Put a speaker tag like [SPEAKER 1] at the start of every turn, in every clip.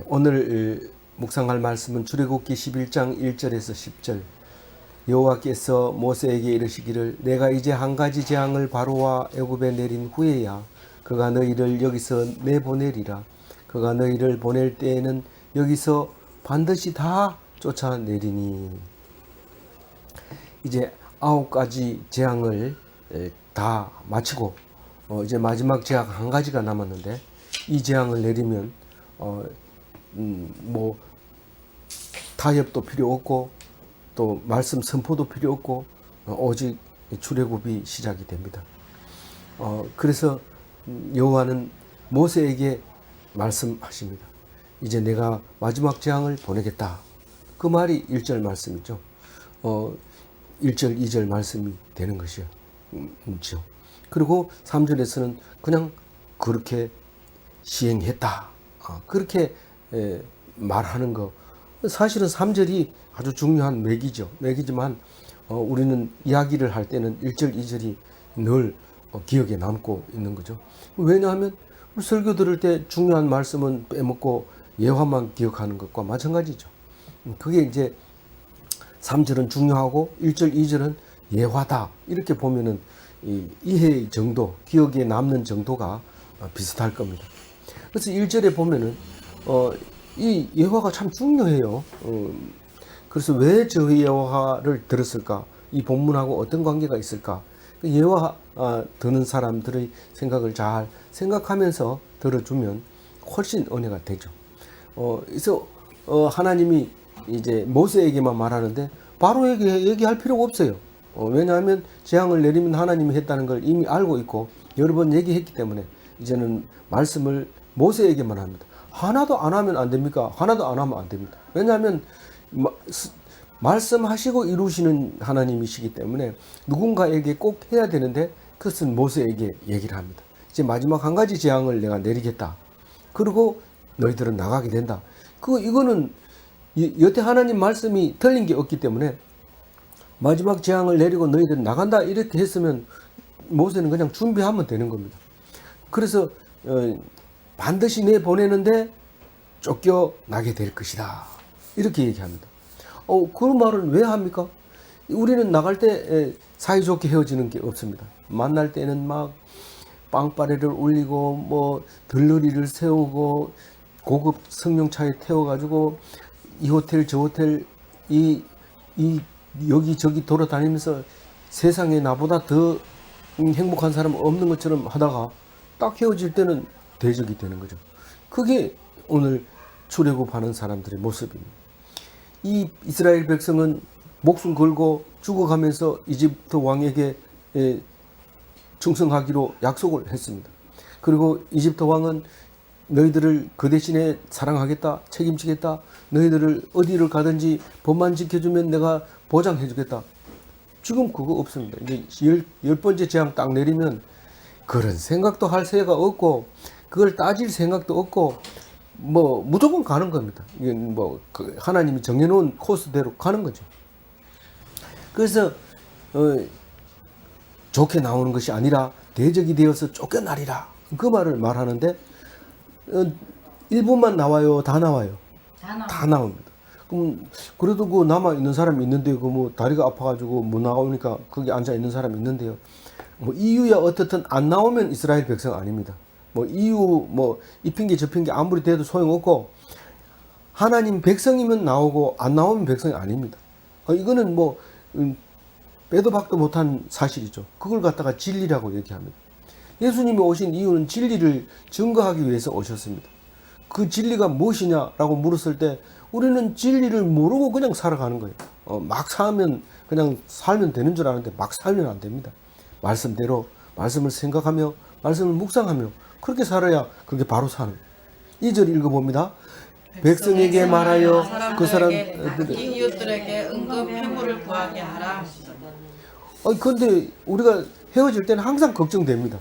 [SPEAKER 1] 오늘 묵상할 말씀은 출애굽기 11장 1절에서 10절. 여호와께서 모세에게 이르시기를 내가 이제 한 가지 재앙을 바로와 애굽에 내린 후에야 그가 너희를 여기서 내보내리라. 그가 너희를 보낼 때에는 여기서 반드시 다 쫓아내리니. 이제 9가지 재앙을 다 마치고 이제 마지막 재앙 한 가지가 남았는데, 이 재앙을 내리면 뭐 타협도 필요 없고 또 말씀 선포도 필요 없고 오직 출애굽이 시작이 됩니다. 그래서 여호와는 모세에게 말씀하십니다. 이제 내가 마지막 재앙을 보내겠다. 그 말이 1절 말씀이죠. 1절, 2절 말씀이 되는 것이죠. 그리고 3절에서는 그냥 그렇게 시행했다. 그렇게 말하는 거. 사실은 3절이 아주 중요한 맥이죠. 맥이지만 우리는 이야기를 할 때는 1절, 2절이 늘 기억에 남고 있는 거죠. 왜냐하면 설교 들을 때 중요한 말씀은 빼먹고 예화만 기억하는 것과 마찬가지죠. 그게 이제 3절은 중요하고 1절, 2절은 예화다. 이렇게 보면은 이해 정도, 기억에 남는 정도가 비슷할 겁니다. 그래서 1절에 보면은 이 예화가 참 중요해요. 그래서 왜 저 예화를 들었을까? 이 본문하고 어떤 관계가 있을까? 예화 듣는 사람들의 생각을 잘 생각하면서 들어주면 훨씬 은혜가 되죠. 그래서 하나님이 이제 모세에게만 말하는데 바로에게 얘기할 필요가 없어요. 왜냐하면 재앙을 내리면 하나님이 했다는 걸 이미 알고 있고 여러 번 얘기했기 때문에 이제는 말씀을 모세에게만 합니다. 하나도 안 하면 안 됩니까? 하나도 안 하면 안 됩니다. 왜냐하면 말씀하시고 이루시는 하나님이시기 때문에 누군가에게 꼭 해야 되는데 그것은 모세에게 얘기를 합니다. 이제 마지막 한 가지 재앙을 내가 내리겠다. 그리고 너희들은 나가게 된다. 이거는 여태 하나님 말씀이 틀린 게 없기 때문에 마지막 재앙을 내리고 너희들은 나간다 이렇게 했으면 모세는 그냥 준비하면 되는 겁니다. 그래서 반드시 내보내는데 쫓겨나게 될 것이다. 이렇게 얘기합니다. 그 말은 왜 합니까? 우리는 나갈 때 사이좋게 헤어지는 게 없습니다. 만날 때는 막 빵빠레를 울리고 뭐 들러리를 세우고 고급 승용차에 태워가지고 이 호텔 저 호텔 여기저기 돌아다니면서 세상에 나보다 더 행복한 사람은 없는 것처럼 하다가 딱 헤어질 때는 대적이 되는 거죠. 그게 오늘 출애굽하는 사람들의 모습입니다. 이 이스라엘 백성은 목숨 걸고 죽어가면서 이집트 왕에게 충성하기로 약속을 했습니다. 그리고 이집트 왕은 너희들을 그 대신에 사랑하겠다, 책임지겠다, 너희들을 어디를 가든지 법만 지켜주면 내가 보장해주겠다. 지금 그거 없습니다. 이제 열 번째 재앙 딱 내리면 그런 생각도 할 새가 없고 그걸 따질 생각도 없고 뭐 무조건 가는 겁니다. 이게 뭐 하나님이 정해놓은 코스대로 가는 거죠. 그래서 좋게 나오는 것이 아니라 대적이 되어서 쫓겨나리라. 그 말을 말하는데 1분만 나와요? 다 나와요? 다 나옵니다. 그럼 그래도 그 남아 있는 사람이 있는데 그 뭐 다리가 아파가지고 못 나오니까 거기 앉아 있는 사람이 있는데요. 뭐 이유야 어떻든 안 나오면 이스라엘 백성 아닙니다. 뭐 이유 뭐 이 핑계 저 핑계 아무리 돼도 소용없고 하나님 백성이면 나오고 안 나오면 백성이 아닙니다. 이거는 뭐 빼도 박도 못한 사실이죠. 그걸 갖다가 진리라고 얘기합니다. 예수님이 오신 이유는 진리를 증거하기 위해서 오셨습니다. 그 진리가 무엇이냐라고 물었을 때 우리는 진리를 모르고 그냥 살아가는 거예요. 막 살면 그냥 살면 되는 줄 아는데 막 살면 안 됩니다. 말씀대로 말씀을 생각하며 말씀을 묵상하며 그렇게 살아야 그게 바로 사는. 2절 읽어봅니다. 백성에게 말하여 그 사람들에게
[SPEAKER 2] 이웃들에게 은금 회물을 구하게 하라.
[SPEAKER 1] 근데 우리가 헤어질 때는 항상 걱정됩니다.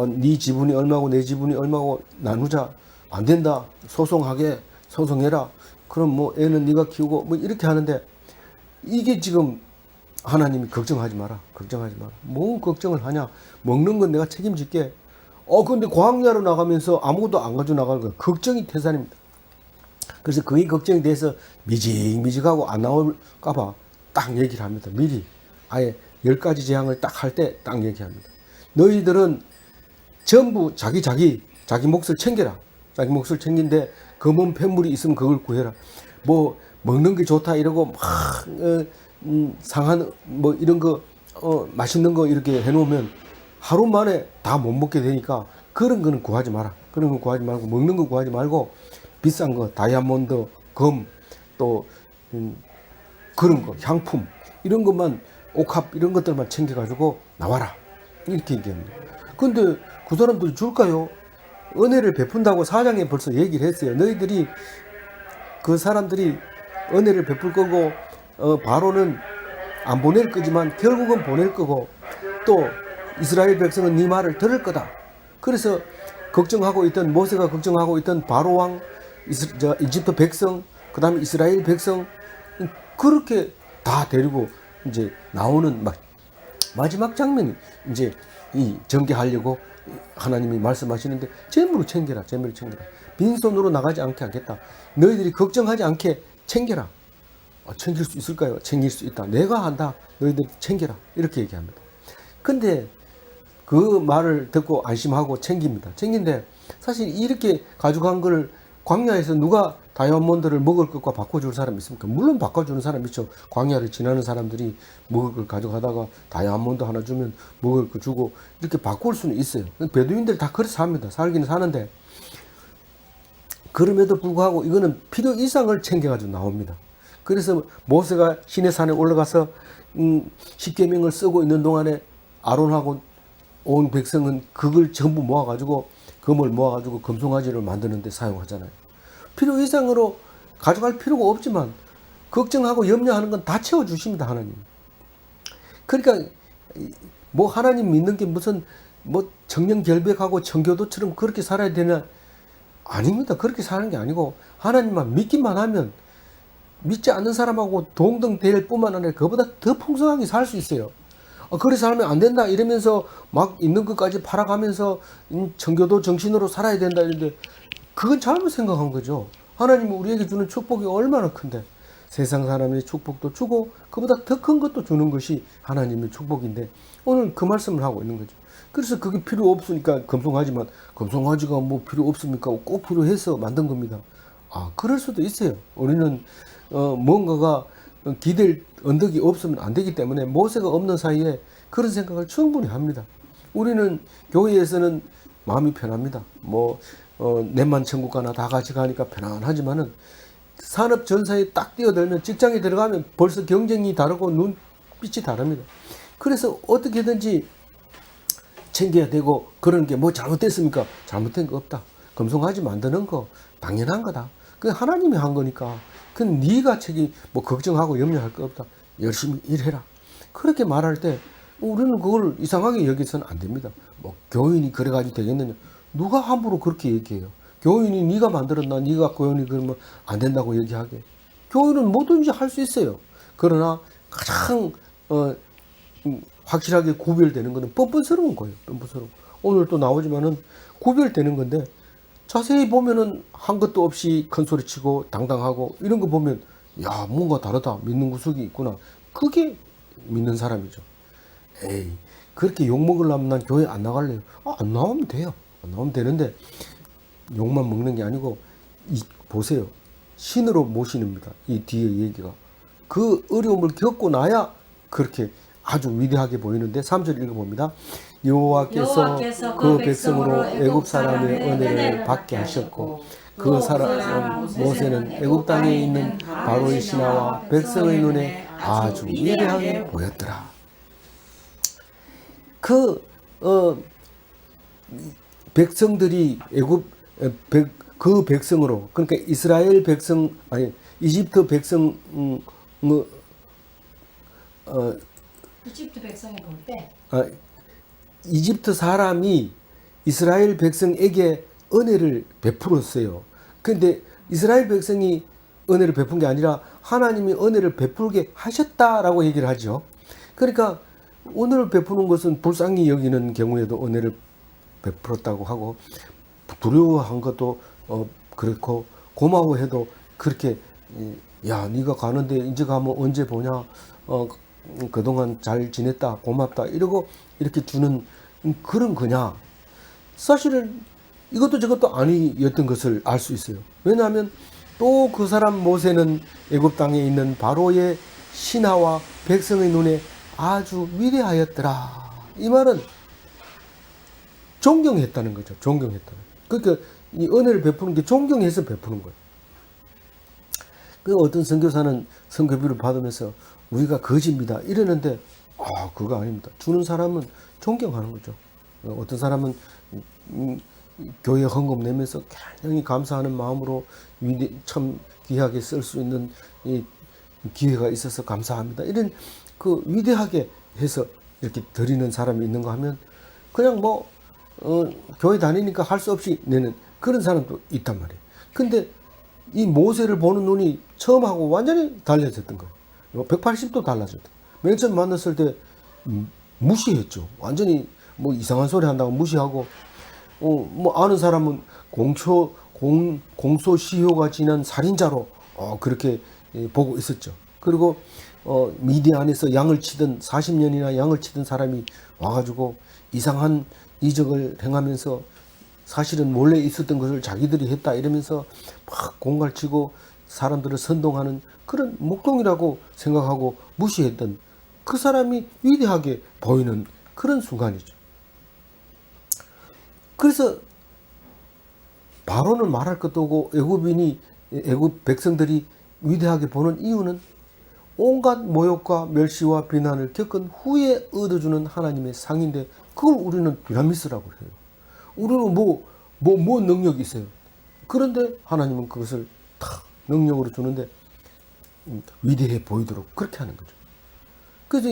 [SPEAKER 1] 네 지분이 얼마고 내 지분이 얼마고 나누자. 안 된다. 소송해라. 그럼 뭐 애는 네가 키우고 뭐 이렇게 하는데 이게 지금 하나님이 걱정하지 마라. 뭐 걱정을 하냐. 먹는 건 내가 책임질게. 근데 광야로 나가면서 아무것도 안 가지고 나가는 거 걱정이 태산입니다. 그래서 그게 걱정이 돼서 미직미직하고 안 나올까봐 딱 얘기를 합니다. 미리 아예 10가지 재앙을 딱 할 때 딱 얘기합니다. 너희들은 전부 자기 몫을 챙겨라. 자기 몫을 챙긴데 검은 폐물이 있으면 그걸 구해라. 뭐 먹는 게 좋다 이러고 막 상한 뭐 이런 거 맛있는 거 이렇게 해놓으면 하루 만에 다 못 먹게 되니까 그런 거는 구하지 마라. 그런 거 구하지 말고 먹는 거 구하지 말고 비싼 거 다이아몬드, 금, 또 그런 거 향품 이런 것만 옥합 이런 것들만 챙겨가지고 나와라 이렇게 얘기합니다. 근데 그 사람들이 줄까요? 은혜를 베푼다고 사장이 벌써 얘기를 했어요. 너희들이 그 사람들이 은혜를 베풀 거고 바로는 안 보낼 거지만 결국은 보낼 거고 또 이스라엘 백성은 네 말을 들을 거다. 그래서 걱정하고 있던 모세가 걱정하고 있던 바로 왕, 이집트 백성, 그 다음에 이스라엘 백성 그렇게 다 데리고 이제 나오는 마지막 장면이 이제 이 전개하려고 하나님이 말씀하시는데 재물을 챙겨라. 빈손으로 나가지 않게 하겠다. 너희들이 걱정하지 않게 챙겨라. 챙길 수 있을까요? 챙길 수 있다. 내가 한다. 너희들 챙겨라. 이렇게 얘기합니다. 근데 그 말을 듣고 안심하고 챙깁니다. 챙긴데 사실 이렇게 가져간 걸 광야에서 누가 다이아몬드를 먹을 것과 바꿔줄 사람이 있습니까? 물론 바꿔주는 사람이 있죠. 광야를 지나는 사람들이 먹을 걸 가져가다가 다이아몬드 하나 주면 먹을 거 주고 이렇게 바꿀 수는 있어요. 베두인들 다 그래서 삽니다. 살기는 사는데 그럼에도 불구하고 이거는 필요 이상을 챙겨가지고 나옵니다. 그래서 모세가 시내산에 올라가서 십계명을 쓰고 있는 동안에 아론하고 온 백성은 그걸 전부 모아가지고 금을 모아가지고 금송아지를 만드는데 사용하잖아요. 필요 이상으로 가져갈 필요가 없지만 걱정하고 염려하는 건 다 채워주십니다. 하나님. 그러니까 뭐 하나님 믿는 게 무슨 뭐 정령결백하고 청교도처럼 그렇게 살아야 되나? 아닙니다. 그렇게 사는 게 아니고 하나님만 믿기만 하면 믿지 않는 사람하고 동등될 뿐만 아니라 그보다 더 풍성하게 살 수 있어요. 그래서 살면 안 된다 이러면서 막 있는 것까지 팔아가면서 청교도 정신으로 살아야 된다 이런데 그건 잘못 생각한 거죠. 하나님은 우리에게 주는 축복이 얼마나 큰데 세상 사람의 축복도 주고 그보다 더 큰 것도 주는 것이 하나님의 축복인데 오늘 그 말씀을 하고 있는 거죠. 그래서 그게 필요 없으니까 금송아지만 금송아지가 뭐 필요 없습니까? 꼭 필요해서 만든 겁니다. 그럴 수도 있어요. 우리는 뭔가가 기댈 언덕이 없으면 안 되기 때문에 모세가 없는 사이에 그런 생각을 충분히 합니다. 우리는 교회에서는 마음이 편합니다. 내만 천국 가나 다 같이 가니까 편안하지만은 산업 전사에 딱 뛰어들면 직장에 들어가면 벌써 경쟁이 다르고 눈빛이 다릅니다. 그래서 어떻게든지 챙겨야 되고 그런 게 뭐 잘못됐습니까? 잘못된 거 없다. 금송아지 만드는 거 당연한 거다. 그 하나님이 한 거니까. 그 네가 뭐 걱정하고 염려할 거 없다. 열심히 일해라. 그렇게 말할 때 우리는 그걸 이상하게 여기서는 안 됩니다. 교인이 그래가지고 되겠느냐? 누가 함부로 그렇게 얘기해요? 교인이 네가 만들었나? 네가 교인이 그러면 안 된다고 얘기하게. 교인은 뭐든지 할 수 있어요. 그러나 가장 확실하게 구별되는 것은 뻔뻔스러운 거예요. 뻔뻔스러운. 오늘 또 나오지만은 구별되는 건데 자세히 보면은 한 것도 없이 큰 소리 치고 당당하고 이런 거 보면 야 뭔가 다르다 믿는 구석이 있구나. 그게 믿는 사람이죠. 에이 그렇게 욕 먹으려면 난 교회 안 나갈래요. 안 나오면 돼요. 안 나오면 되는데 욕만 먹는 게 아니고 보세요. 신으로 모시는입니다. 이 뒤에 얘기가 그 어려움을 겪고 나야 그렇게 아주 위대하게 보이는데 3절 읽어봅니다. 여호와께서 그 백성으로 애굽 사람의 은혜를 받게 하셨고 그 사람 모세는 애굽 땅에 있는 바로의 신하와 백성의 눈에 아주 위대하게 보였더라. 백성들이 그 백성으로 그러니까 이스라엘 백성 아니 이집트 백성
[SPEAKER 3] 이집트 백성이 볼 때
[SPEAKER 1] 이집트 사람이 이스라엘 백성에게 은혜를 베풀었어요. 그런데 이스라엘 백성이 은혜를 베푼 게 아니라 하나님이 은혜를 베풀게 하셨다라고 얘기를 하죠. 그러니까 은혜를 베푸는 것은 불쌍히 여기는 경우에도 은혜를 베풀었다고 하고 두려워한 것도 그렇고 고마워해도 그렇게 야 네가 가는데 이제 가면 언제 보냐 그동안 잘 지냈다 고맙다 이러고 이렇게 주는 그런 거냐. 사실은 이것도 저것도 아니었던 것을 알 수 있어요. 왜냐하면 또 그 사람 모세는 애굽 땅에 있는 바로의 신하와 백성의 눈에 아주 위대하였더라. 이 말은 존경했다는 거죠. 존경했다는. 그러니까 이 은혜를 베푸는 게 존경해서 베푸는 거예요. 그 어떤 선교사는 선교비를 받으면서 우리가 거지입니다 이러는데 그거 아닙니다. 주는 사람은 존경하는 거죠. 어떤 사람은 교회 헌금 내면서 굉장히 감사하는 마음으로 참 귀하게 쓸 수 있는 이 기회가 있어서 감사합니다. 이런 그 위대하게 해서 이렇게 드리는 사람이 있는가 하면 그냥 교회 다니니까 할 수 없이 내는 그런 사람도 있단 말이에요. 근데 이 모세를 보는 눈이 처음하고 완전히 달라졌던 거예요. 180도 달라졌다. 맨 처음 만났을 때 무시했죠. 완전히 이상한 소리 한다고 무시하고 아는 사람은 공소시효가 지난 살인자로 그렇게 보고 있었죠. 그리고 미디안에서 양을 치던 40년이나 양을 치던 사람이 와가지고 이상한 이적을 행하면서 사실은 몰래 있었던 것을 자기들이 했다 이러면서 막 공갈치고 사람들을 선동하는 그런 목동이라고 생각하고 무시했던 그 사람이 위대하게 보이는 그런 순간이죠. 그래서 바로는 말할 것도 없고 애굽 백성들이 위대하게 보는 이유는 온갖 모욕과 멸시와 비난을 겪은 후에 얻어주는 하나님의 상인데 그걸 우리는 두나미스라고 해요. 우리는 뭐 능력이 있어요. 그런데 하나님은 그것을 다 능력으로 주는데 위대해 보이도록 그렇게 하는 거죠. 그래서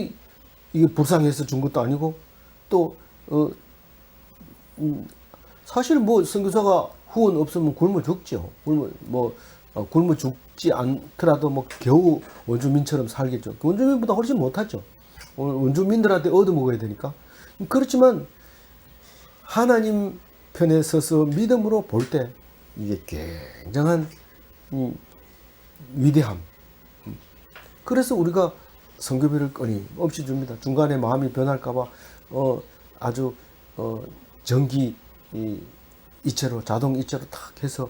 [SPEAKER 1] 이게 불쌍해서 준 것도 아니고 또 사실 선교사가 후원 없으면 굶어 죽죠. 굶어 죽지 않더라도 겨우 원주민처럼 살겠죠. 원주민보다 훨씬 못하죠. 원주민들한테 얻어먹어야 되니까. 그렇지만 하나님 편에 서서 믿음으로 볼 때 이게 굉장한 위대함. 그래서 우리가 선교비를 끊임없이 줍니다. 중간에 마음이 변할까봐 아주 전기 이체로 자동 이체로 탁 해서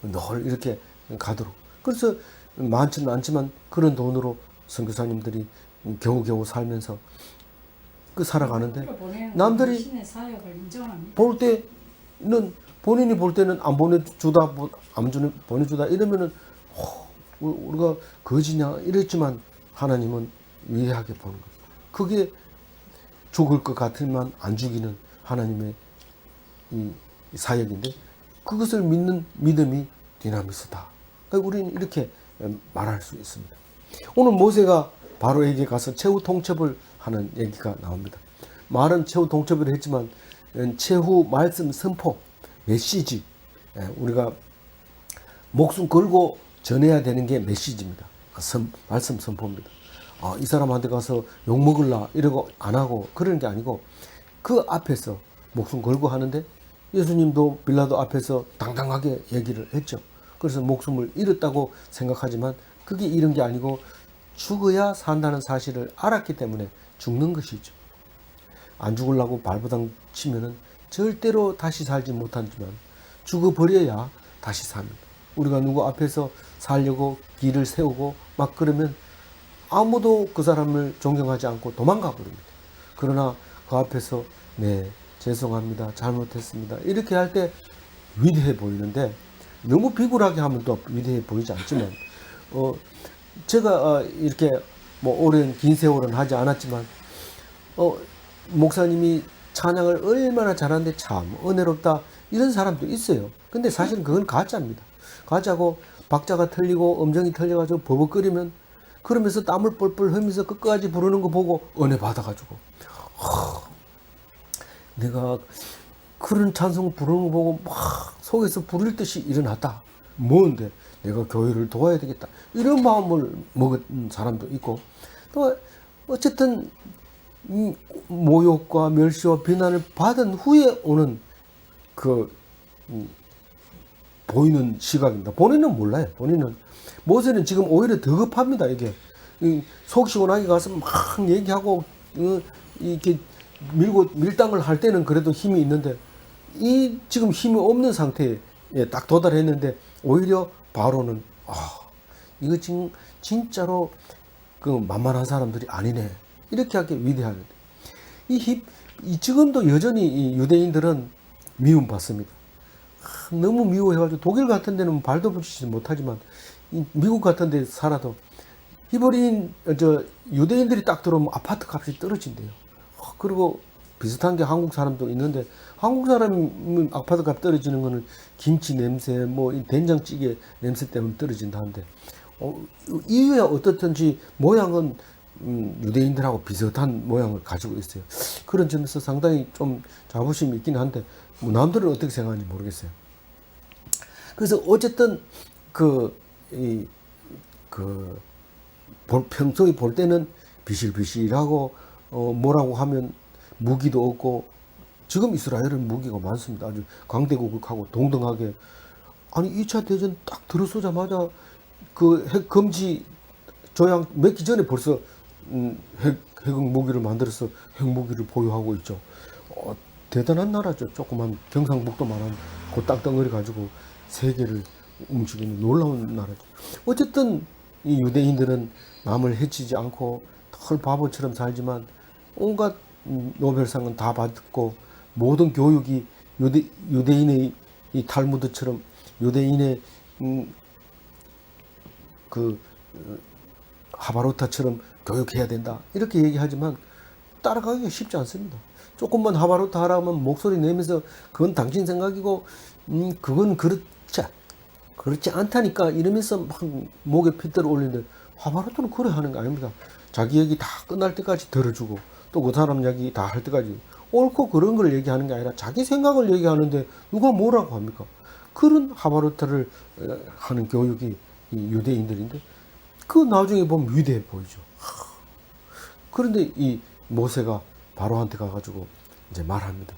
[SPEAKER 1] 늘 이렇게 가도록. 그래서 많지는 않지만 그런 돈으로 선교사님들이 겨우겨우 살면서 살아가는데 남들이 볼 때는 본인이 볼 때는 안 보내주다 이러면은 우리가 거지냐 이랬지만 하나님은 위대하게 보는 거예요. 그게 죽을 것 같으면 안 죽이는 하나님의 이 사역인데 그것을 믿는 믿음이 디나미스다. 그러니까 우리는 이렇게 말할 수 있습니다. 오늘 모세가 바로에게 가서 최후 통첩을 하는 얘기가 나옵니다. 말은 최후 통첩을 했지만 최후 말씀 선포 메시지 우리가 목숨 걸고 전해야 되는 게 메시지입니다. 말씀 선포입니다. 이 사람한테 가서 욕 먹을라 이러고 안 하고 그러는 게 아니고 그 앞에서 목숨 걸고 하는데 예수님도 빌라도 앞에서 당당하게 얘기를 했죠. 그래서 목숨을 잃었다고 생각하지만 그게 잃은 게 아니고 죽어야 산다는 사실을 알았기 때문에 죽는 것이죠. 안 죽으려고 발버둥 치면은 절대로 다시 살지 못하지만 죽어버려야 다시 삽니다. 우리가 누구 앞에서 살려고 길을 세우고 막 그러면 아무도 그 사람을 존경하지 않고 도망가 버립니다. 그러나 그 앞에서 네 죄송합니다 잘못했습니다 이렇게 할 때 위대해 보이는데 너무 비굴하게 하면 또 위대해 보이지 않지만 제가 이렇게 오랜 긴 세월은 하지 않았지만 목사님이 찬양을 얼마나 잘하는데 참 은혜롭다 이런 사람도 있어요. 근데 사실 그건 가짜입니다. 가짜고 박자가 틀리고 음정이 틀려가지고 버벅거리면 그러면서 땀을 뻘뻘 흘리면서 끝까지 부르는 거 보고 은혜 받아가지고 내가 그런 찬송 부르는 거 보고 막 속에서 부를 듯이 일어났다. 뭔데 내가 교회를 도와야 되겠다 이런 마음을 먹은 사람도 있고 또 어쨌든 모욕과 멸시와 비난을 받은 후에 오는 그 보이는 시각입니다. 본인은 몰라요. 본인은 모세는 지금 오히려 더 급합니다. 이게 속 시원하게 가서 막 얘기하고 이렇게 밀당을 할 때는 그래도 힘이 있는데 이 지금 힘이 없는 상태에 딱 도달했는데 오히려 바로는 이거 지금 진짜로 그 만만한 사람들이 아니네 이렇게 하게 위대하는데 이 지금도 여전히 이 유대인들은 미움받습니다. 너무 미워해가지고 독일 같은 데는 발도 붙이지 못하지만 미국 같은 데 살아도 히브리인 유대인들이 딱 들어오면 아파트 값이 떨어진대요. 그리고 비슷한 게 한국 사람도 있는데 한국 사람이 아파트 값 떨어지는 거는 김치 냄새 뭐 된장찌개 냄새 때문에 떨어진다 하는데 이유야 어떻든지 모양은 유대인들하고 비슷한 모양을 가지고 있어요. 그런 점에서 상당히 좀 자부심이 있긴 한데 뭐 남들은 어떻게 생각하는지 모르겠어요. 그래서 어쨌든 평소에 볼 때는 비실비실하고 뭐라고 하면 무기도 없고 지금 이스라엘은 무기가 많습니다. 아주 강대국하고 동등하게 아니 2차 대전 딱 들어서자마자 그 핵 금지 조약 맺기 전에 벌써 핵 무기를 만들어서 핵 무기를 보유하고 있죠. 대단한 나라죠. 조그만 경상북도만한 그 땅덩어리 가지고 세계를 움직이는 놀라운 나라죠. 어쨌든 이 유대인들은 남을 해치지 않고 털 바보처럼 살지만 온갖 노벨상은 다 받고 모든 교육이 유대인의 이 탈무드처럼 유대인의 하바로타처럼 교육해야 된다 이렇게 얘기하지만 따라가기가 쉽지 않습니다. 조금만 하바로타 하라면 목소리 내면서 그건 당신 생각이고 그건 그렇지 않다니까 이러면서 막 목에 핏대를 올리는데 하바로타는 그래 하는 거 아닙니다. 자기 얘기 다 끝날 때까지 들어주고 또 그 사람 얘기 다 할 때까지 옳고 그런 걸 얘기하는 게 아니라 자기 생각을 얘기하는데 누가 뭐라고 합니까? 그런 하바로타를 하는 교육이 이 유대인들인데 그 나중에 보면 위대해 보이죠. 그런데 이 모세가 바로한테 가가지고 이제 말합니다.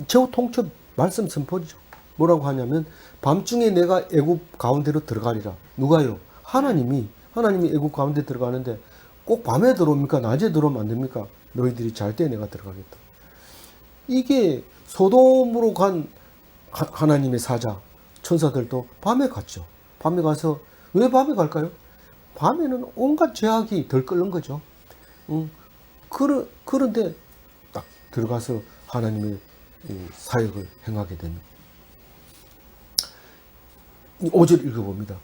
[SPEAKER 1] 최후 통첩 말씀 선포죠. 뭐라고 하냐면 밤중에 내가 애굽 가운데로 들어가리라. 누가요? 하나님이 애굽 가운데 들어가는데 꼭 밤에 들어옵니까? 낮에 들어오면 안 됩니까? 너희들이 잘 때 내가 들어가겠다. 이게 소돔으로 간 하나님의 사자 천사들도 밤에 갔죠. 밤에 가서 왜 밤에 갈까요? 밤에는 온갖 죄악이 덜 끓는 거죠. 그런데 딱 들어가서 하나님의 사역을 행하게 됩니다. 5절 읽어봅니다.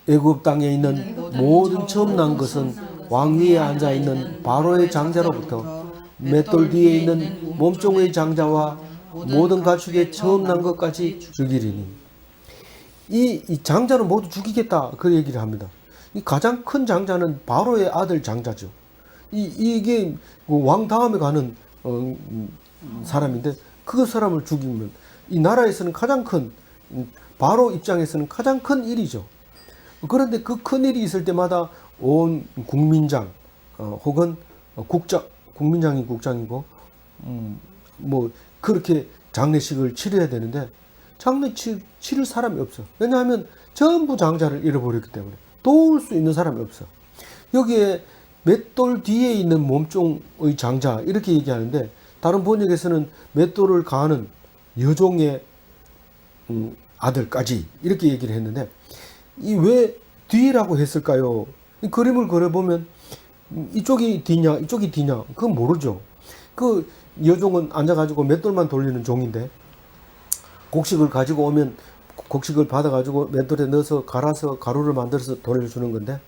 [SPEAKER 1] 애굽 땅에 있는 모든 처음 난 것은 왕 위에 앉아 있는 바로의 장자로부터 맷돌 뒤에 있는 몸종의 장자와 모든 가축의 처음 난 것까지 죽이리니 이 장자는 모두 죽이겠다 그 얘기를 합니다. 이 가장 큰 장자는 바로의 아들 장자죠. 이게 왕 다음에 가는 사람인데 그 사람을 죽이면 이 나라에서는 가장 큰 바로 입장에서는 가장 큰 일이죠. 그런데 그 큰 일이 있을 때마다 온 국민장 혹은 국민장이 국장이고 뭐 그렇게 장례식을 치러야 되는데 장례식 치를 사람이 없어. 왜냐하면 전부 장자를 잃어버렸기 때문에 도울 수 있는 사람이 없어. 여기에 맷돌 뒤에 있는 몸종의 장자 이렇게 얘기하는데 다른 번역에서는 맷돌을 가하는 여종의 아들까지 이렇게 얘기를 했는데 이 왜 뒤라고 했을까요? 이 그림을 그려보면 이쪽이 뒤냐 이쪽이 뒤냐 그건 모르죠. 그 여종은 앉아가지고 맷돌만 돌리는 종인데 곡식을 가지고 오면 곡식을 받아가지고 맷돌에 넣어서 갈아서 가루를 만들어서 돌려주는 건데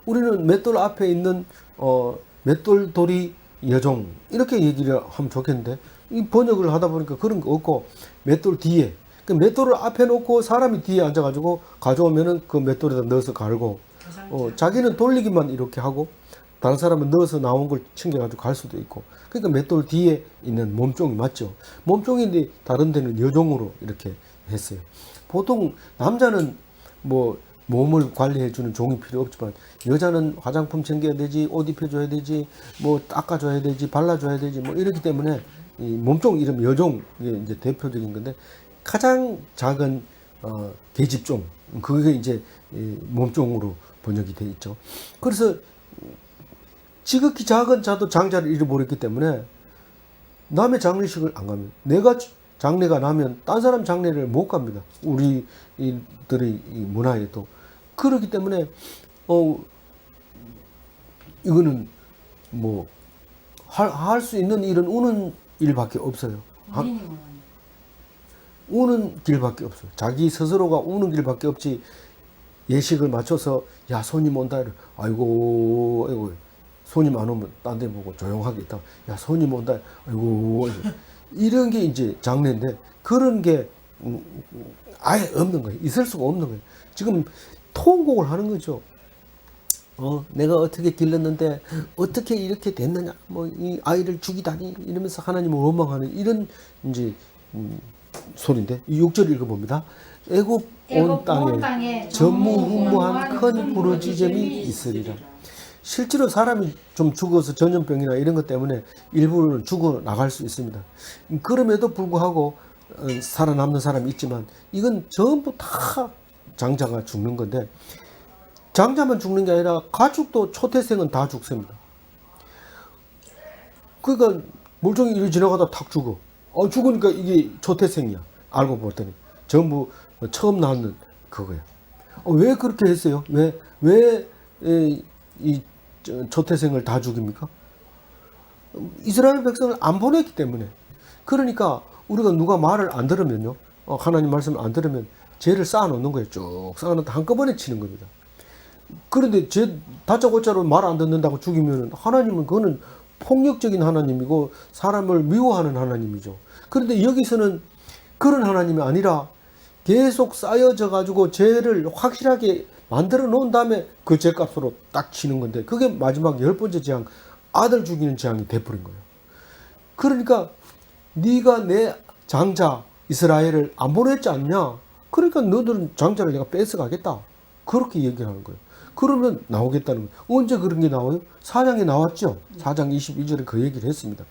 [SPEAKER 1] 우리는 맷돌 앞에 있는 맷돌돌이 여종 이렇게 얘기를 하면 좋겠는데 이 번역을 하다 보니까 그런 거 없고 맷돌 뒤에 그 맷돌을 앞에 놓고 사람이 뒤에 앉아가지고 가져오면은 그 맷돌에다 넣어서 갈고 자기는 돌리기만 이렇게 하고 다른 사람은 넣어서 나온 걸 챙겨가지고 갈 수도 있고 그러니까 맷돌 뒤에 있는 몸종이 맞죠. 몸종인데 다른 데는 여종으로 이렇게 했어요. 보통 남자는 뭐 몸을 관리해주는 종이 필요 없지만 여자는 화장품 챙겨야 되지 옷 입혀줘야 되지 뭐 닦아줘야 되지 발라줘야 되지 뭐 이렇기 때문에 이 몸종 이름 여종 이게 이제 대표적인 건데 가장 작은 계집종, 그게 이제 몸종으로 번역이 돼 있죠. 그래서 지극히 작은 자도 장자를 잃어버렸기 때문에 남의 장례식을 안 가면, 내가 장례가 나면 딴 사람 장례를 못 갑니다. 우리들의 문화에도. 그렇기 때문에 이거는 뭐 할 수 있는 일은 우는 일밖에 없어요. 우는 길밖에 없어요. 자기 스스로가 우는 길밖에 없지. 예식을 맞춰서 야 손님 온다 이래. 아이고 손님 안 오면 딴 데 보고 조용하게 있다가 야 손님 온다. 아이고 이런 게 이제 장례인데, 그런 게 아예 없는 거예요. 있을 수가 없는 거예요. 지금 통곡을 하는 거죠. 내가 어떻게 길렀는데 어떻게 이렇게 됐느냐, 뭐 이 아이를 죽이다니 이러면서 하나님을 원망하는 이런 이제 소리인데, 이 6절 읽어봅니다. 애굽 온 땅에 전무후무한 큰 부르짖음이 있으리라. 실제로 사람이 좀 죽어서 전염병이나 이런 것 때문에 일부는 죽어 나갈 수 있습니다. 그럼에도 불구하고 살아남는 사람이 있지만, 이건 전부 다 장자가 죽는 건데, 장자만 죽는 게 아니라 가축도 초태생은 다 죽습니다. 그러니까 멀쩡히 이리 지나가다 탁 죽어. 죽으니까 이게 초태생이야. 알고 봤더니 전부 처음 낳는 그거야. 왜 그렇게 했어요? 왜 이 초태생을 다 죽입니까? 이스라엘 백성을 안 보냈기 때문에. 그러니까 우리가 누가 말을 안 들으면요, 하나님 말씀을 안 들으면 죄를 쌓아놓는 거예요. 쭉 쌓아놓다 한꺼번에 치는 겁니다. 그런데 죄 다짜고짜로 말 안 듣는다고 죽이면 하나님은 그거는 폭력적인 하나님이고 사람을 미워하는 하나님이죠. 그런데 여기서는 그런 하나님이 아니라 계속 쌓여져 가지고 죄를 확실하게 만들어 놓은 다음에 그 죄값으로 딱 치는 건데, 그게 마지막 10번째 재앙, 아들 죽이는 재앙이 돼버린 거예요. 그러니까 네가 내 장자 이스라엘을 안 보냈지 않냐, 그러니까 너들은 장자를 내가 뺏어가겠다, 그렇게 얘기하는 거예요. 그러면 나오겠다는 거예요. 언제 그런 게 나와요? 4장에 나왔죠. 4장 22절에 그 얘기를 했습니다.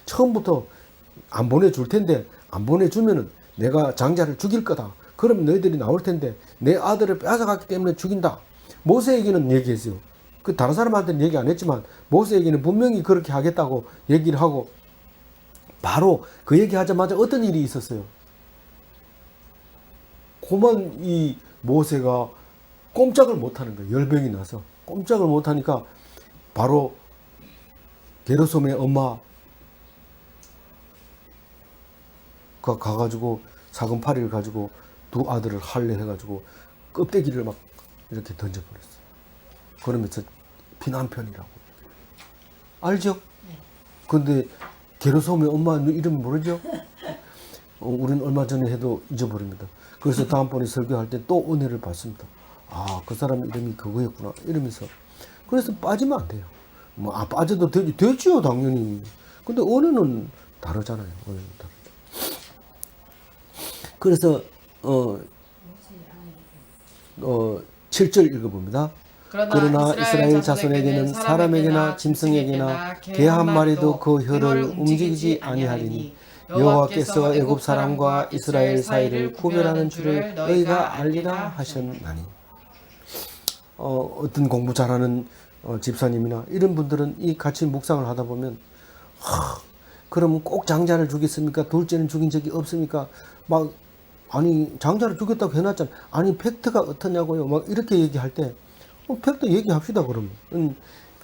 [SPEAKER 1] 처음부터 안 보내줄 텐데, 안 보내주면은 내가 장자를 죽일 거다. 그럼 너희들이 나올 텐데 내 아들을 뺏어갔기 때문에 죽인다. 모세에게는 얘기했어요. 그 다른 사람한테는 얘기 안 했지만 모세에게는 분명히 그렇게 하겠다고 얘기를 하고, 바로 그 얘기하자마자 어떤 일이 있었어요. 고만 이 모세가 꼼짝을 못하는 거예요. 열병이 나서 꼼짝을 못하니까 바로 게르솜의 엄마가 가가지고 사금파리를 가지고 두 아들을 할례해가지고 껍데기를 막 이렇게 던져버렸어요. 그러면서 피난편이라고. 알죠? 근데 게르솜의 엄마 이름 모르죠? 우리는 얼마 전에 해도 잊어버립니다. 그래서 다음번에 설교할 때 또 은혜를 받습니다. 그 사람 이름이 그거였구나 이러면서. 그래서 빠지면 안 돼요. 빠져도 되지요 당연히. 근데 은혜는 다르잖아요. 은혜는 다르죠. 그래서 7절 읽어봅니다. 그러나 이스라엘 자손에게는 사람에게나 짐승에게나 개 한 마리도 그 혀를 움직이지 아니하리니 여호와께서 애굽 사람과 이스라엘 사이를 구별하는 줄을 너희가 알리라 하셨나니. 어떤 공부 잘하는 집사님이나 이런 분들은 이 같이 묵상을 하다 보면, 그러면 꼭 장자를 죽였습니까? 둘째는 죽인 적이 없습니까? 아니 장자를 죽였다고 해놨잖아. 아니 팩트가 어떠냐고요? 이렇게 얘기할 때 팩트 얘기합시다. 그러면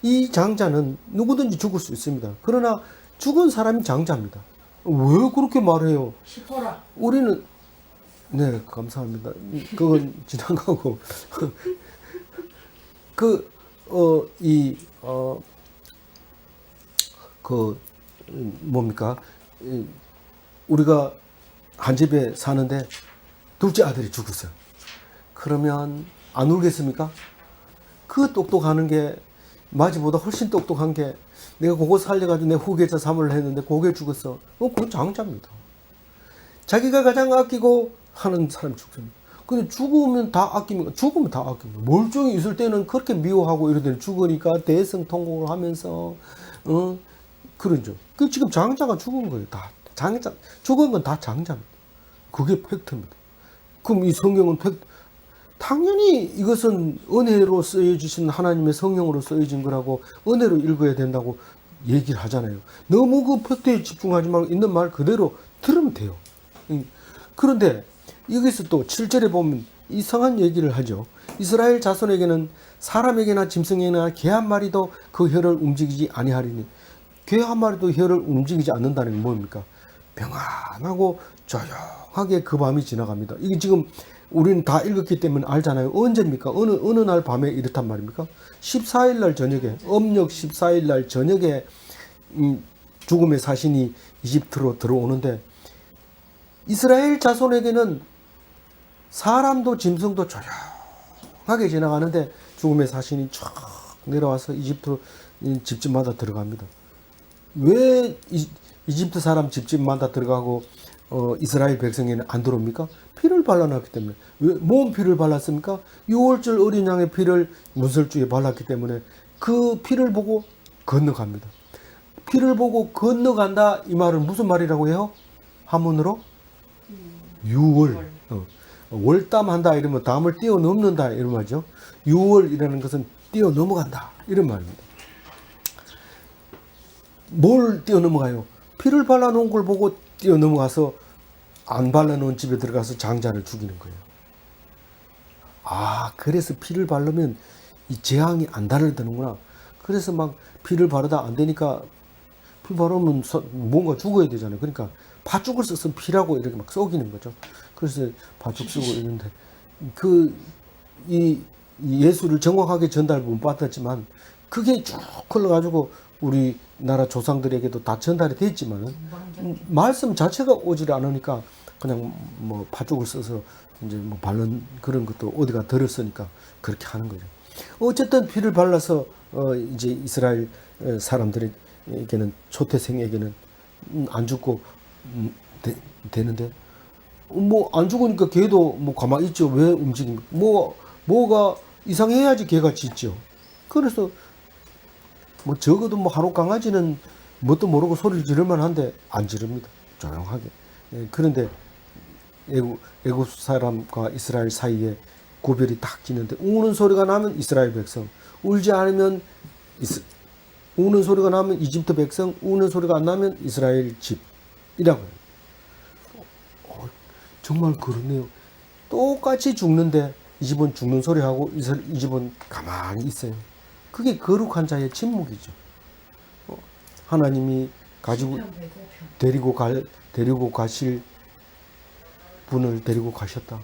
[SPEAKER 1] 이 장자는 누구든지 죽을 수 있습니다. 그러나 죽은 사람이 장자입니다. 왜 그렇게 말해요?
[SPEAKER 3] 시포라.
[SPEAKER 1] 우리는 네 감사합니다. 그건 지나가고 뭡니까? 우리가 한 집에 사는데 둘째 아들이 죽었어요. 그러면 안 울겠습니까? 그 똑똑하는 게, 마지보다 훨씬 똑똑한 게, 내가 그거 살려가지고 내 후계자 삼을 했는데 그게 죽었어. 그건 장자입니다. 자기가 가장 아끼고 하는 사람이 죽습니다. 근데 죽으면 다 아낍니까? 죽으면 다 아낍니다. 멀쩡히 있을 때는 그렇게 미워하고 이러더니 죽으니까 대성통곡을 하면서 그러죠. 지금 장자가 죽은 거예요. 다 장자, 죽은 건 다 장자입니다. 그게 팩트입니다. 그럼 이 성경은 당연히 이것은 은혜로 쓰여주신 하나님의 성령으로 쓰여진 거라고 은혜로 읽어야 된다고 얘기를 하잖아요. 너무 그 팩트에 집중하지 말고 있는 말 그대로 들으면 돼요. 그런데 여기서 또 7절에 보면 이상한 얘기를 하죠. 이스라엘 자손에게는 사람에게나 짐승에게나 개 한 마리도 그 혀를 움직이지 아니하리니, 개 한 마리도 혀를 움직이지 않는다는 게 뭡니까? 평안하고 조용하게 그 밤이 지나갑니다. 이게 지금 우리는 다 읽었기 때문에 알잖아요. 언제입니까? 어느 날 밤에 이렇단 말입니까? 14일 날 저녁에, 음력 14일 날 저녁에 죽음의 사신이 이집트로 들어오는데, 이스라엘 자손에게는 사람도 짐승도 조용하게 지나가는데 죽음의 사신이 쫙 내려와서 이집트 집집마다 들어갑니다. 왜 이집트 사람 집집마다 들어가고 이스라엘 백성에는 안 들어옵니까? 피를 발라놨기 때문에. 왜 뭔 피를 발랐습니까? 6월절 어린 양의 피를 문설주에 발랐기 때문에 그 피를 보고 건너갑니다. 피를 보고 건너간다, 이 말은 무슨 말이라고 해요? 한문으로 6월. 월담한다 이러면 담을 뛰어넘는다 이런 말이죠. 6월이라는 것은 뛰어넘어간다 이런 말입니다. 뭘 뛰어넘어가요? 피를 발라놓은 걸 보고 뛰어넘어가서 안 발라놓은 집에 들어가서 장자를 죽이는 거예요. 아, 그래서 피를 바르면 이 재앙이 안 달려드는구나. 그래서 막 피를 바르다 안 되니까, 피 바르면 뭔가 죽어야 되잖아요. 그러니까 팥죽을 써서 피라고 이렇게 막 썩이는 거죠. 그래서 팥죽 쓰고 이러는데, 이 예수를 정확하게 전달 못 받았지만 그게 쭉 흘러가지고 우리나라 조상들에게도 다 전달이 됐지만 말씀 자체가 오질 않으니까 그냥 뭐 팥죽을 써서 이제 뭐 바른 그런 것도 어디가 들었으니까 그렇게 하는 거죠. 어쨌든 피를 발라서 이제 이스라엘 사람들에게는, 초태생에게는 안 죽고 되는데, 뭐 안 죽으니까 걔도 뭐 가만히 있죠. 왜 움직입니까? 뭐가 이상해야지 걔가 짖죠. 그래서 뭐 적어도 뭐 하루 강아지는 뭣도 모르고 소리를 지를만 한데 안 지릅니다. 조용하게. 그런데 애굽 사람과 이스라엘 사이에 구별이 딱 지는데, 우는 소리가 나면 이스라엘 백성, 울지 않으면 우는 소리가 나면 이집트 백성, 우는 소리가 안 나면 이스라엘 집이라고. 정말 그렇네요. 똑같이 죽는데 이 집은 죽는 소리하고 이 집은 가만히 있어요. 그게 거룩한 자의 침묵이죠. 하나님이 가지고 데리고 가실 분을 데리고 가셨다.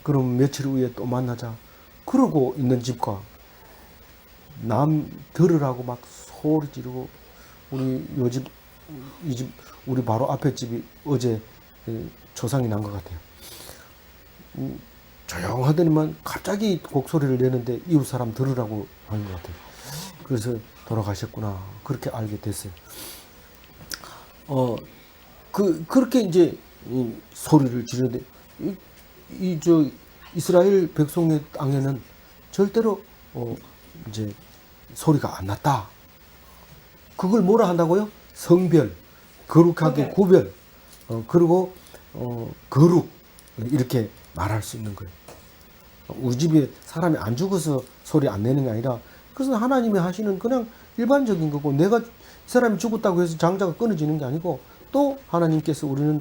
[SPEAKER 1] 그럼 며칠 후에 또 만나자. 그러고 있는 집과 남 들으라고 막 소리 지르고, 우리 바로 앞에 집이 어제 조상이 난 것 같아요. 조용하더니만 갑자기 곡소리를 내는데 이웃 사람 들으라고 하는 것 같아요. 그래서 돌아가셨구나, 그렇게 알게 됐어요. 그렇게 이제 소리를 지르는데, 이스라엘 백성의 땅에는 절대로 이제 소리가 안 났다. 그걸 뭐라 한다고요? 성별, 거룩하게 구별, 그리고 거룩, 이렇게 말할 수 있는 거예요. 우리 집에 사람이 안 죽어서 소리 안 내는 게 아니라, 그것은 하나님이 하시는 그냥 일반적인 거고, 내가 이 사람이 죽었다고 해서 장자가 끊어지는 게 아니고, 또 하나님께서 우리는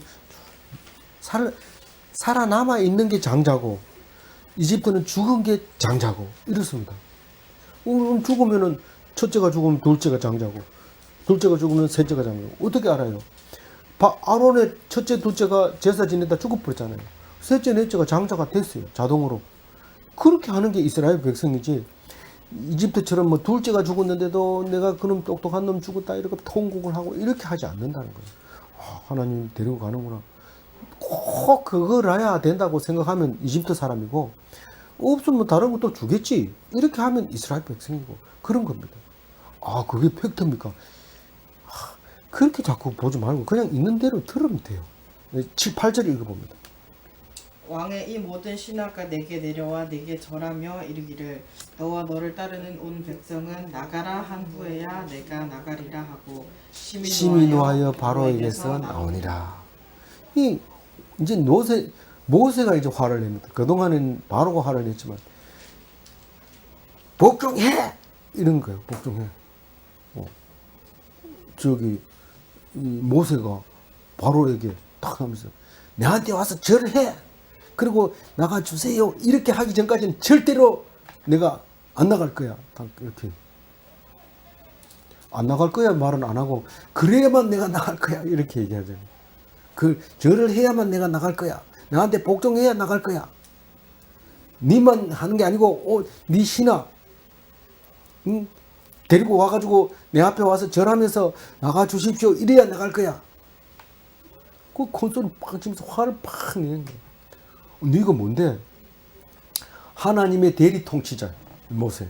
[SPEAKER 1] 살아남아 있는 게 장자고, 이집트는 죽은 게 장자고, 이렇습니다. 죽으면은 첫째가 죽으면 둘째가 장자고, 둘째가 죽으면 셋째가 장자고. 어떻게 알아요? 아론의 첫째, 둘째가 제사 지내다 죽어버렸잖아요. 셋째, 넷째가 장자가 됐어요. 자동으로. 그렇게 하는 게 이스라엘 백성이지, 이집트처럼 뭐 둘째가 죽었는데도 내가 그놈 똑똑한 놈 죽었다 이렇게 통곡을 하고 이렇게 하지 않는다는 거예요. 하나님 데리고 가는구나. 꼭 그걸 해야 된다고 생각하면 이집트 사람이고, 없으면 다른 것도 주겠지, 이렇게 하면 이스라엘 백성이고, 그런 겁니다. 그게 팩트입니까? 그렇게 자꾸 보지 말고 그냥 있는 대로 들으면 돼요. 7, 8절 읽어봅니다.
[SPEAKER 2] 왕의 이 모든 신하가 내게 내려와 내게 절하며 이르기를, 너와 너를 따르는 온 백성은 나가라 한 후에야 내가 나가리라 하고 심히 노하여
[SPEAKER 1] 바로에게서 나오니라. 이제 모세가 이제 화를 냅니다. 그동안은 바로가 화를 냈지만 복종해! 이런 거예요. 복종해. 저기 이 모세가 바로에게 탁 하면서 내한테 와서 절을 해. 그리고 나가 주세요. 이렇게 하기 전까지는 절대로 내가 안 나갈 거야. 딱 이렇게. 안 나갈 거야 말은 안 하고 그래야만 내가 나갈 거야 이렇게 얘기하잖아요. 그 절을 해야만 내가 나갈 거야. 나한테 복종해야 나갈 거야. 니만 하는 게 아니고 네 신하 데리고 와가지고 내 앞에 와서 절하면서 나가 주십시오. 이래야 나갈 거야. 그 콘소리 팍 치면서 화를 팍 내는 거야. 네가 뭔데? 하나님의 대리 통치자 모세.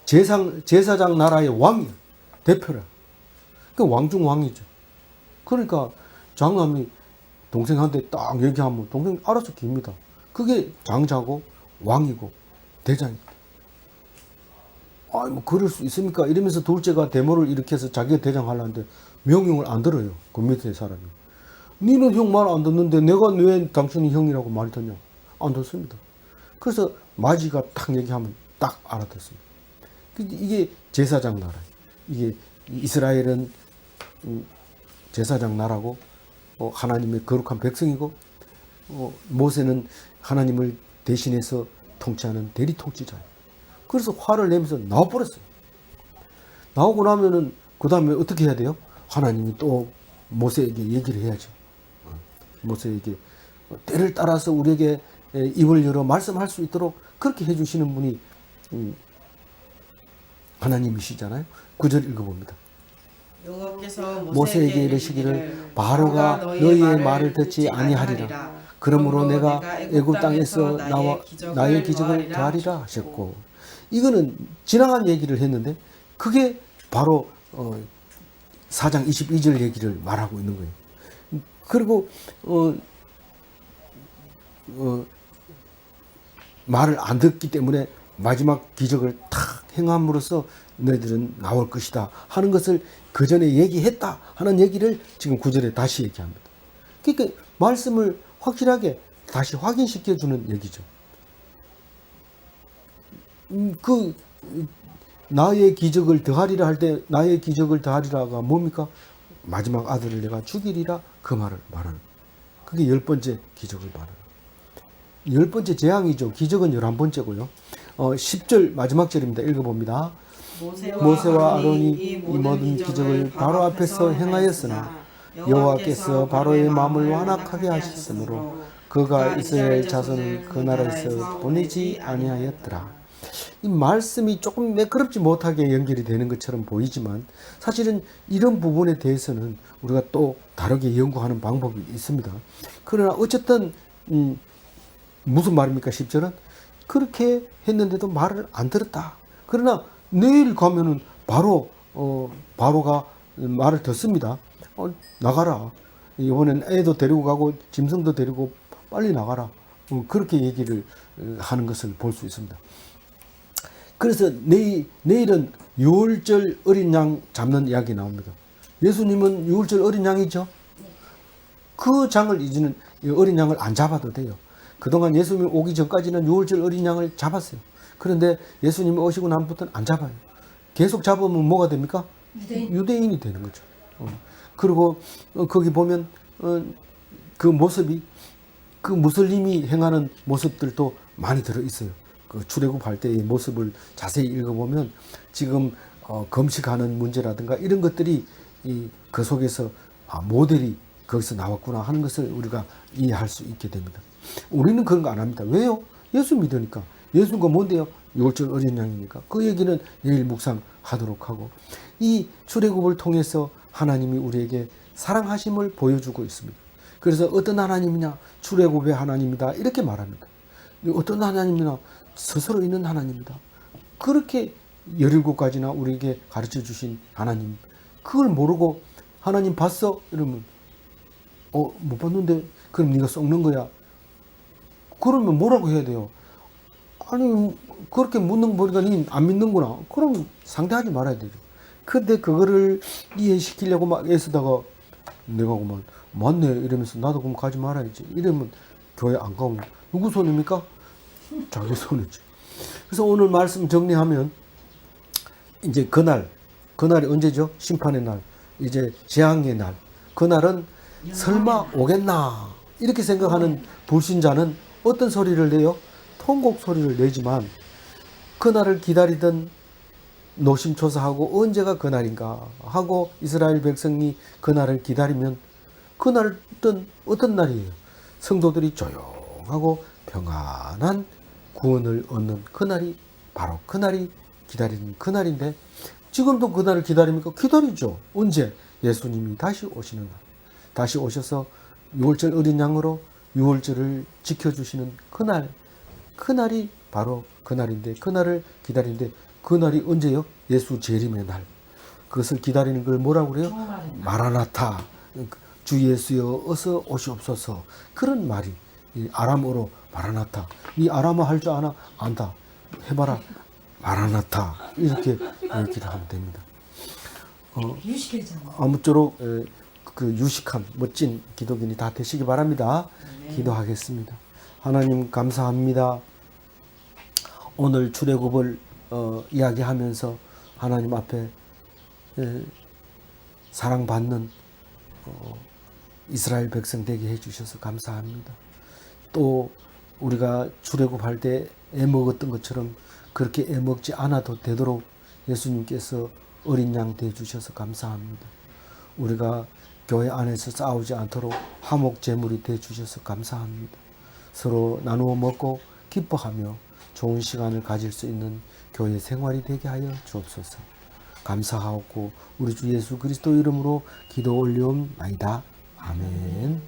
[SPEAKER 1] 제사장 나라의 왕이야. 대표라. 그 왕중 왕이죠. 그러니까 장남이 동생한테 딱 얘기하면 동생이 알아서 깁니다. 그게 장자고 왕이고 대장입니다. 뭐 그럴 수 있습니까? 이러면서 둘째가 데모를 일으켜서 자기가 대장하려는데 명령을 안 들어요. 그 밑에 사람이. 니는 형 말 안 듣는데 내가 왜 당신이 형이라고 말 듣냐? 안 듣습니다. 그래서 마지가 딱 얘기하면 딱 알아듣습니다. 이게 제사장 나라. 이게 이스라엘은 제사장 나라고 하나님의 거룩한 백성이고 모세는 하나님을 대신해서 통치하는 대리 통치자예요. 그래서 화를 내면서 나와버렸어요. 나오고 나면은 그 다음에 어떻게 해야 돼요? 하나님이 또 모세에게 얘기를 해야죠. 모세에게 때를 따라서 우리에게 입을 열어 말씀할 수 있도록 그렇게 해주시는 분이 하나님이시잖아요. 9절 읽어봅니다.
[SPEAKER 2] 여호와께서
[SPEAKER 1] 모세에게 이르시기를 바로가 너희의 말을 듣지 아니하리라. 그러므로 내가 애굽 땅에서 나의 기적을 더하리라 하셨고, 이거는 지나간 얘기를 했는데 그게 바로 4장 22절 얘기를 말하고 있는 거예요. 그리고 말을 안 듣기 때문에 마지막 기적을 탁 행함으로써 너희들은 나올 것이다 하는 것을 그 전에 얘기했다 하는 얘기를 지금 9절에 다시 얘기합니다. 그러니까 말씀을 확실하게 다시 확인시켜 주는 얘기죠. 나의 기적을 더하리라 할 때 나의 기적을 더하리라가 뭡니까? 마지막 아들을 내가 죽이리라 그 말을 말하는. 그게 10번째 기적을 말하는. 10번째 재앙이죠. 기적은 11번째고요. 10절 마지막 절입니다. 읽어봅니다. 모세와 아론이 이 모든 기적을 바로 앞에서 행하였으나 여호와께서 바로의 마음을 완악하게 하셨으므로 그가 이스라엘 자손을 그 나라에서 보내지 아니하였더라. 이 말씀이 조금 매끄럽지 못하게 연결이 되는 것처럼 보이지만 사실은 이런 부분에 대해서는 우리가 또 다르게 연구하는 방법이 있습니다. 그러나 어쨌든 무슨 말입니까? 10절은 그렇게 했는데도 말을 안 들었다. 그러나 내일 가면은 바로가 말을 듣습니다. 나가라. 이번엔 애도 데리고 가고 짐승도 데리고 빨리 나가라. 그렇게 얘기를 하는 것을 볼 수 있습니다. 그래서 내일은 유월절 어린 양 잡는 이야기 나옵니다. 예수님은 유월절 어린 양이죠. 그 장을 이제는 어린 양을 안 잡아도 돼요. 그동안 예수님 오기 전까지는 유월절 어린 양을 잡았어요. 그런데 예수님이 오시고 난부터는 안 잡아요. 계속 잡으면 뭐가 됩니까? 유대인이 되는 거죠. 그리고 거기 보면 그 모습이 그 무슬림이 행하는 모습들도 많이 들어 있어요. 그 출애굽할 때의 모습을 자세히 읽어보면 지금 금식하는 문제라든가 이런 것들이 그 속에서 모델이 거기서 나왔구나 하는 것을 우리가 이해할 수 있게 됩니다. 우리는 그런 거 안 합니다. 왜요? 예수 믿으니까. 예수가 뭔데요? 유월절 어린 양이니까. 그 얘기는 내일 묵상하도록 하고, 이 출애굽을 통해서 하나님이 우리에게 사랑하심을 보여주고 있습니다. 그래서 어떤 하나님이냐? 출애굽의 하나님이다 이렇게 말합니다. 어떤 하나님이냐? 스스로 있는 하나님이다. 그렇게 17가지나 우리에게 가르쳐 주신 하나님. 그걸 모르고 하나님 봤어? 이러면 못 봤는데 그럼 네가 썩는 거야. 그러면 뭐라고 해야 돼요? 아니 그렇게 묻는 거 보니까 니 안 믿는구나. 그럼 상대하지 말아야 되죠. 근데 그거를 이해시키려고 막 애쓰다가 내가 그만 맞네 이러면서 나도 그럼 가지 말아야지. 이러면 교회 안 가면 누구 손입니까? 자기 손이지. 그래서 오늘 말씀 정리하면 이제 그날이 언제죠? 심판의 날, 이제 재앙의 날. 그날은 설마 오겠나 이렇게 생각하는 불신자는 어떤 소리를 내요? 통곡 소리를 내지만 그날을 기다리던 노심초사하고 언제가 그날인가 하고 이스라엘 백성이 그날을 기다리면 그날은 어떤 날이에요? 성도들이 조용하고 평안한 구원을 얻는 그날이 바로 그날이 기다리는 그날인데 지금도 그날을 기다립니까? 기다리죠. 언제? 예수님이 다시 오시는 날. 다시 오셔서 유월절 어린 양으로 유월절을 지켜주시는 그날. 그날이 바로 그날인데 그날을 기다리는데 그날이 언제요? 예수 재림의 날. 그것을 기다리는 걸 뭐라고 그래요? 마라나타. 주 예수여 어서 오시옵소서. 그런 말이 이 아람어로 마라나타. 이 아람어 할 줄 아나? 안다. 해봐라. 마라나타. 이렇게 얘기를 하면 됩니다.
[SPEAKER 3] 유식해잖아.
[SPEAKER 1] 아무쪼록 그 유식한 멋진 기독인이 다 되시기 바랍니다. 기도하겠습니다. 하나님 감사합니다. 오늘 출애굽을 이야기하면서 하나님 앞에 사랑받는 이스라엘 백성 되게 해주셔서 감사합니다. 또 우리가 출애굽할 때 애먹었던 것처럼 그렇게 애먹지 않아도 되도록 예수님께서 어린 양 되어주셔서 감사합니다. 우리가 교회 안에서 싸우지 않도록 화목 제물이 되어주셔서 감사합니다. 서로 나누어 먹고 기뻐하며 좋은 시간을 가질 수 있는 교회 생활이 되게 하여 주옵소서. 감사하고 우리 주 예수 그리스도 이름으로 기도 올려옵나이다. 아멘.